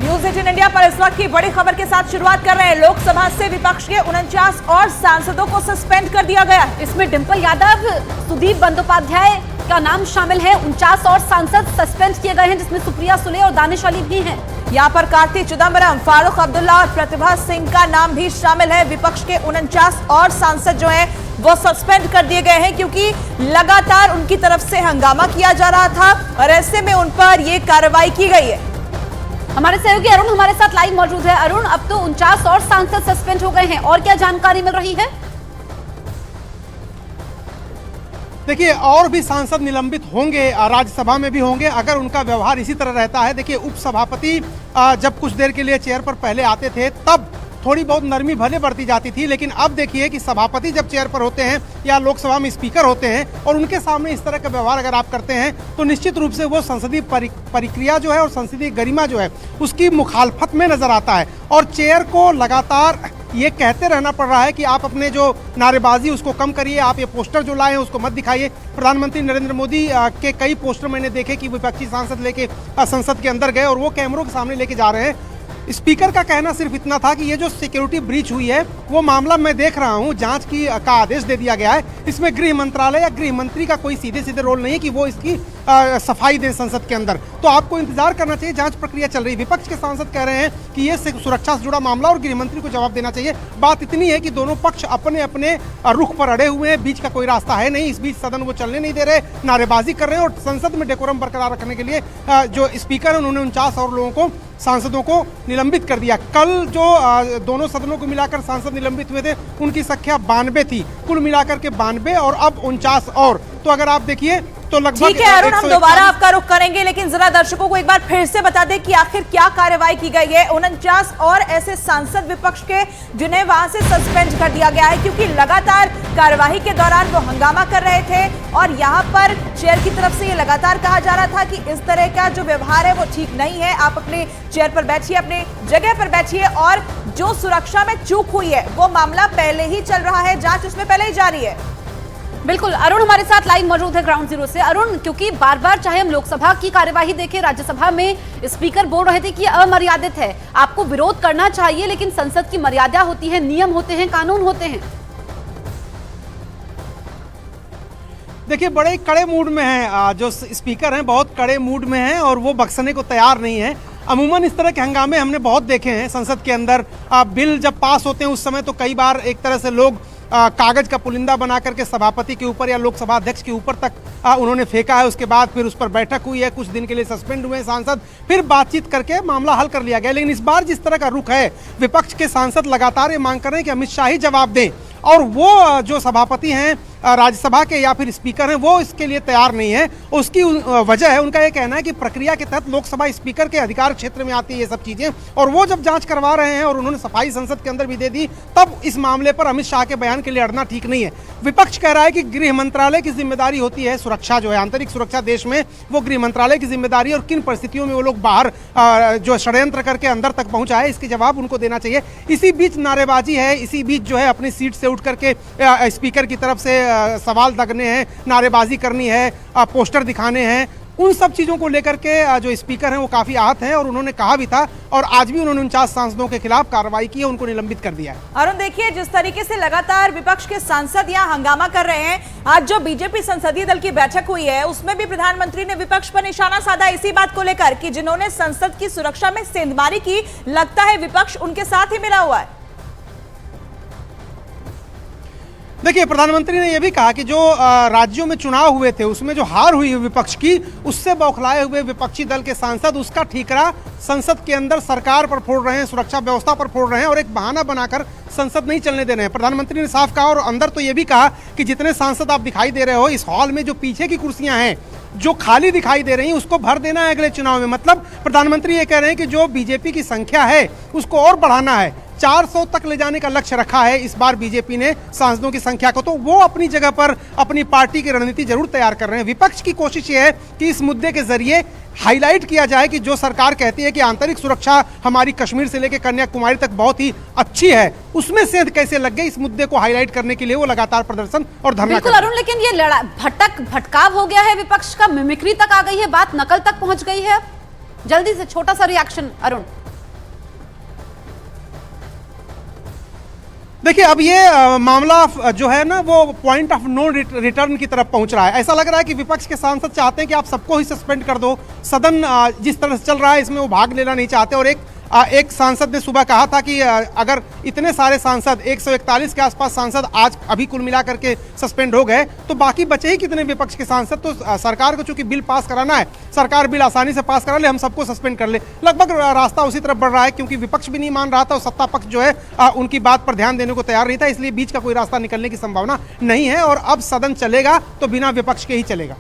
News 18 India पर इस वक्त की बड़ी खबर के साथ शुरुआत कर रहे हैं। लोकसभा से विपक्ष के 49 और सांसदों को सस्पेंड कर दिया गया। इसमें डिंपल यादव, सुदीप बंदोपाध्याय का नाम शामिल है। 49 और सांसद सस्पेंड किए गए हैं, जिसमें सुप्रिया सुले और दानिश अली भी हैं। यहाँ पर कार्ति चिदंबरम, फारूक अब्दुल्ला और प्रतिभा सिंह का नाम भी शामिल है। विपक्ष के 49 और सांसद जो हैं वो सस्पेंड कर दिए गए हैं, क्योंकि लगातार उनकी तरफ से हंगामा किया जा रहा था और ऐसे में उन पर यह कार्रवाई की गई है। हमारे सहयोगी अरुण हमारे साथ लाइव मौजूद है। अरुण, अब तो 49 और सांसद सस्पेंड हो गए हैं, और क्या जानकारी मिल रही है? देखिए, और भी सांसद निलंबित होंगे, राज्यसभा में भी होंगे अगर उनका व्यवहार इसी तरह रहता है। देखिए, उपसभापति जब कुछ देर के लिए चेयर पर पहले आते थे तब थोड़ी बहुत नरमी भले बरती जाती थी, लेकिन अब देखिए कि सभापति जब चेयर पर होते हैं या लोकसभा में स्पीकर होते हैं और उनके सामने इस तरह का व्यवहार अगर आप करते हैं तो निश्चित रूप से वो संसदीय प्रक्रिया जो है और संसदीय गरिमा जो है उसकी मुखालफत में नजर आता है। और चेयर को लगातार ये कहते रहना पड़ रहा है कि आप अपने जो नारेबाजी उसको कम करिए, आप ये पोस्टर जो लाए हैं उसको मत दिखाइए। प्रधानमंत्री नरेंद्र मोदी के कई पोस्टर मैंने देखे कि विपक्षी सांसद लेके संसद के अंदर गए और वो कैमरों के सामने लेके जा रहे हैं। स्पीकर का कहना सिर्फ इतना था कि ये जो सिक्योरिटी ब्रीच हुई है वो मामला मैं देख रहा हूं, जांच का आदेश दे दिया गया है। इसमें गृह मंत्रालय या गृह मंत्री का कोई सीधे सीधे रोल नहीं है कि वो इसकी सफाई दें संसद के अंदर। तो आपको इंतजार करना चाहिए, जांच प्रक्रिया चल रही है। विपक्ष के सांसद कह रहे हैं कि ये सुरक्षा से जुड़ा मामला और गृह मंत्री को जवाब देना चाहिए। बात इतनी है कि दोनों पक्ष अपने अपने रुख पर अड़े हुए हैं, बीच का कोई रास्ता है नहीं। इस बीच सदन वो चलने नहीं दे रहे, नारेबाजी कर रहे हैं और संसद में डेकोरम बरकरार रखने के लिए जो स्पीकर है उन्होंने 49 और लोगों को, सांसदों को निलंबित कर दिया। कल जो दोनों सदनों को मिलाकर सांसद निलंबित हुए थे उनकी संख्या 92 थी, कुल मिलाकर के 92 और अब 49 और। तो अगर आप देखिए तो लगभग ठीक है अरुण, हम दोबारा आपका रुख करेंगे, लेकिन जरा दर्शकों को एक बार फिर से बता दें कि आखिर क्या कार्रवाई की गई है। 49 और ऐसे सांसद विपक्ष के जिन्हें वहां से सस्पेंड कर दिया गया है, क्योंकि लगातार कार्यवाही के दौरान वो हंगामा कर रहे थे और यहाँ पर चेयर की तरफ से ये लगातार कहा जा रहा था कि इस तरह का जो व्यवहार है वो ठीक नहीं है, आप अपने चेयर पर बैठिए, अपने जगह पर बैठिए। और जो सुरक्षा में चूक हुई है वो मामला पहले ही चल रहा है, जांच उसमें पहले ही जारी है। बिल्कुल, अरुण हमारे साथ लाइव मौजूद है ग्राउंड जीरो से। अरुण, क्योंकि बार बार चाहे हम लोकसभा की कार्यवाही देखें, राज्यसभा में स्पीकर बोल रहे थे कि अमर्यादित है, आपको विरोध करना चाहिए, लेकिन संसद की मर्यादा होती है, नियम होते हैं, कानून होते हैं। देखिए, बड़े कड़े मूड में हैं जो स्पीकर हैं, बहुत कड़े मूड में हैं और वो बख्शने को तैयार नहीं है। अमूमन इस तरह के हंगामे हमने बहुत देखे हैं संसद के अंदर। बिल जब पास होते हैं उस समय तो कई बार एक तरह से लोग कागज का पुलिंदा बना करके सभापति के ऊपर या लोकसभा अध्यक्ष के ऊपर तक उन्होंने फेंका है। उसके बाद फिर उस पर बैठक हुई है, कुछ दिन के लिए सस्पेंड हुए सांसद, फिर बातचीत करके मामला हल कर लिया गया। लेकिन इस बार जिस तरह का रुख है, विपक्ष के सांसद लगातार ये मांग कर रहे हैं कि अमित शाह ही जवाब दें और वो जो सभापति हैं राज्यसभा के या फिर स्पीकर हैं वो इसके लिए तैयार नहीं है। उसकी वजह है, उनका ये कहना है कि प्रक्रिया के तहत लोकसभा स्पीकर के अधिकार क्षेत्र में आती है ये सब चीजें, और वो जब जांच करवा रहे हैं और उन्होंने सफाई संसद के अंदर भी दे दी, तब इस मामले पर अमित शाह के बयान के लिए अड़ना ठीक नहीं है। विपक्ष कह रहा है कि गृह मंत्रालय की जिम्मेदारी होती है सुरक्षा, जो है आंतरिक सुरक्षा देश में, वो गृह मंत्रालय की जिम्मेदारी, और किन परिस्थितियों में वो लोग बाहर जो षड्यंत्र करके अंदर तक पहुंचा है इसके जवाब उनको देना चाहिए। इसी बीच नारेबाजी है, इसी बीच जो है अपनी सीट से उठ करके स्पीकर की तरफ से सवाल दागने हैं, नारेबाजी करनी है, पोस्टर दिखाने हैं, उन सब चीजों को लेकर के जो स्पीकर हैं वो काफी आहत हैं और उन्होंने कहा भी था और आज भी उन्होंने 49 सांसदों के खिलाफ कार्रवाई की है, उनको निलंबित कर दिया है। अरुण, देखिए जिस तरीके से लगातार विपक्ष के सांसद यहाँ हंगामा कर रहे हैं, आज जो बीजेपी संसदीय दल की बैठक हुई है उसमें भी प्रधानमंत्री ने विपक्ष पर निशाना साधा इसी बात को लेकर कि जिन्होंने संसद की सुरक्षा में सेंधमारी की, लगता है विपक्ष उनके साथ ही मिला हुआ है। देखिए, प्रधानमंत्री ने यह भी कहा कि जो राज्यों में चुनाव हुए थे उसमें जो हार हुई विपक्ष की, उससे बौखलाए हुए विपक्षी दल के सांसद उसका ठीकरा संसद के अंदर सरकार पर फोड़ रहे हैं, सुरक्षा व्यवस्था पर फोड़ रहे हैं और एक बहाना बनाकर संसद नहीं चलने दे रहे हैं। प्रधानमंत्री ने साफ कहा और अंदर तो ये भी कहा कि जितने सांसद आप दिखाई दे रहे हो इस हॉल में, जो पीछे की कुर्सियां हैं जो खाली दिखाई दे रही हैं उसको भर देना है अगले चुनाव में। मतलब प्रधानमंत्री ये कह रहे हैं कि जो बीजेपी की संख्या है उसको और बढ़ाना है, 400 तक ले जाने का लक्ष्य रखा है इस बार बीजेपी ने सांसदों की संख्या को। तो वो अपनी जगह पर अपनी पार्टी की रणनीति जरूर तैयार कर रहे हैं। विपक्ष की कोशिश ये है कि इस मुद्दे के जरिए हाईलाइट किया जाए कि जो सरकार कहती है कि आंतरिक सुरक्षा हमारी कश्मीर से लेकर कन्याकुमारी तक बहुत ही अच्छी है, उसमें सेंध कैसे लग गई, इस मुद्दे को हाईलाइट करने के लिए वो लगातार प्रदर्शन और धरना कर रहे हैं। अरुण, लेकिन ये भटकाव हो गया है, विपक्ष का मिमिक्री तक आ गई है, बात नकल तक पहुंच गई है। जल्दी से छोटा सा रिएक्शन अरुण। देखिए अब ये मामला जो है ना वो पॉइंट ऑफ नो रिटर्न की तरफ पहुंच रहा है। ऐसा लग रहा है कि विपक्ष के सांसद चाहते हैं कि आप सबको ही सस्पेंड कर दो। सदन जिस तरह से चल रहा है इसमें वो भाग लेना नहीं चाहते। और एक सांसद ने सुबह कहा था कि अगर इतने सारे सांसद 141 के आसपास सांसद आज अभी कुल मिला करके सस्पेंड हो गए तो बाकी बचे ही कितने विपक्ष के सांसद। तो सरकार को चूंकि बिल पास कराना है, सरकार बिल आसानी से पास करा ले, हम सबको सस्पेंड कर ले। लगभग रास्ता उसी तरफ बढ़ रहा है क्योंकि विपक्ष भी नहीं मान रहा था और सत्ता पक्ष जो है उनकी बात पर ध्यान देने को तैयार नहीं था। इसलिए बीच का कोई रास्ता निकलने की संभावना नहीं है और अब सदन चलेगा तो बिना विपक्ष के ही चलेगा।